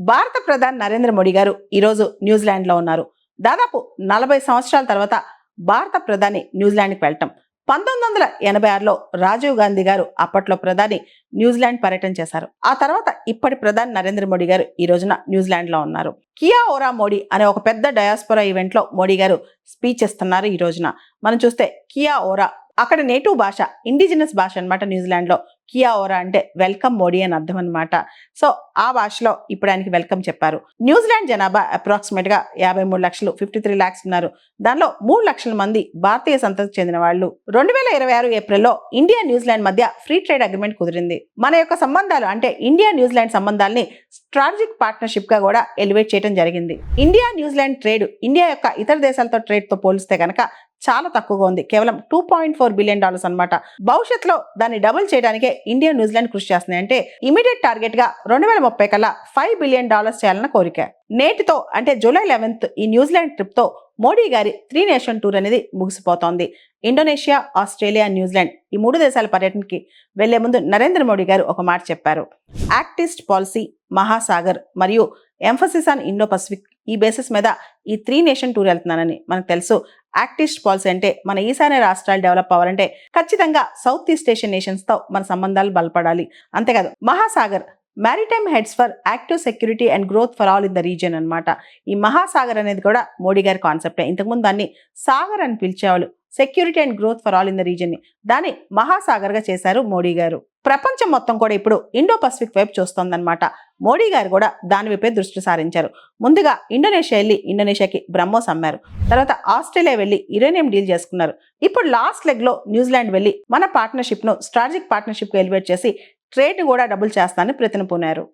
భారత ప్రధాని నరేంద్ర మోడీ గారు ఈరోజు న్యూజిలాండ్లో ఉన్నారు. దాదాపు 40 సంవత్సరాల తర్వాత భారత ప్రధాని న్యూజిలాండ్కి వెళ్ళటం. 1986లో రాజీవ్ గాంధీ గారు అప్పట్లో ప్రధాని న్యూజిలాండ్ పర్యటన చేశారు. ఆ తర్వాత ఇప్పటి ప్రధాని నరేంద్ర మోడీ గారు ఈ రోజున న్యూజిలాండ్లో ఉన్నారు. కియా ఓరా మోడీ అనే ఒక పెద్ద డయాస్పోరా ఈవెంట్లో మోడీ గారు స్పీచ్ ఇస్తున్నారు. ఈ రోజున మనం చూస్తే కియా ఓరా అక్కడ నేటివ్ భాష, ఇండిజినస్ భాష అనమాట. న్యూజిలాండ్లో కియా ఓరా అంటే వెల్కమ్ మోడీ అని అర్థం అనమాట. సో ఆ భాషలో ఇప్పుడు ఆయనకి వెల్కమ్ చెప్పారు. న్యూజిలాండ్ జనాభా అప్రాక్సిమేట్ గా 53 లక్షలు, 53 lakhs ఉన్నారు. దానిలో 3 లక్షల మంది భారతీయ సంతతికి చెందిన వాళ్ళు. 2026 ఏప్రిల్లో ఇండియా న్యూజిలాండ్ మధ్య ఫ్రీ ట్రేడ్ అగ్రిమెంట్ కుదిరింది. మన యొక్క సంబంధాలు అంటే ఇండియా న్యూజిలాండ్ సంబంధాలని స్ట్రాటజిక్ పార్ట్నర్షిప్ గా కూడా ఎలివేట్ చేయడం జరిగింది. ఇండియా న్యూజిలాండ్ ట్రేడ్ ఇండియా యొక్క ఇతర దేశాలతో ట్రేడ్ తో పోలిస్తే కనుక చాలా తక్కువగా ఉంది. కేవలం $2.4 బిలియన్ అనమాట. భవిష్యత్తులో దాన్ని డబుల్ చేయడానికే ఇండియా న్యూజిలాండ్ కృషి చేస్తున్నాయి. అంటే ఇమీడియట్ టార్గెట్ గా 2030 కల్లా $5 బిలియన్ చేయాలన్న కోరిక. నేటితో అంటే జూలై 11 ఈ న్యూజిలాండ్ ట్రిప్ తో మోడీ గారి 3 నేషన్ టూర్ అనేది ముగిసిపోతోంది. ఇండోనేషియా, ఆస్ట్రేలియా, న్యూజిలాండ్ ఈ 3 దేశాల పర్యటనకి వెళ్లే ముందు నరేంద్ర మోడీ గారు ఒక మాట చెప్పారు. యాక్ట్ ఈస్ట్ పాలసీ, మహాసాగర్ మరియు ఎంఫసిస్ ఆన్ ఇండో పసిఫిక్ ఈ బేసిస్ మీద ఈ 3 నేషన్ టూర్ వెళ్తున్నానని మనకు తెలుసు. యాక్ట్ ఈస్ట్ పాలసీ అంటే మన ఈశాన్య రాష్ట్రాలు డెవలప్ అవ్వాలంటే ఖచ్చితంగా సౌత్ ఈస్ట్ ఏషియన్ నేషన్స్ తో మన సంబంధాలు బలపడాలి. అంతేకాదు Mahasagar maritime heads for active security and growth for all in the region అనమాట. ఈ మహాసాగర్ అనేది కూడా మోడీ గారి కాన్సెప్టే. ఇంతకుముందు దాన్ని సాగర్ అని పిలిచేవాళ్ళు. Security and growth for all in the region ని దాన్ని మహాసాగర్ గా చేశారు మోడీ గారు. ప్రపంచం మొత్తం కూడా ఇప్పుడు ఇండో పసిఫిక్ వైపు చూస్తోందనమాట. మోడీ గారు కూడా దాని వైపే దృష్టి సారించారు. ముందుగా ఇండోనేషియా వెళ్ళి ఇండోనేషియాకి బ్రహ్మోస్ అమ్మారు. తర్వాత ఆస్ట్రేలియా వెళ్ళి యురేనియం డీల్ చేసుకున్నారు. ఇప్పుడు లాస్ట్ లెగ్ లో న్యూజిలాండ్ వెళ్ళి మన పార్ట్నర్షిప్ ను స్ట్రాటజిక్ పార్ట్నర్షిప్ కు ఎలివేట్ చేసి ట్రేడ్ ని కూడా డబుల్ చేస్తానని ప్రతిన పూనారు.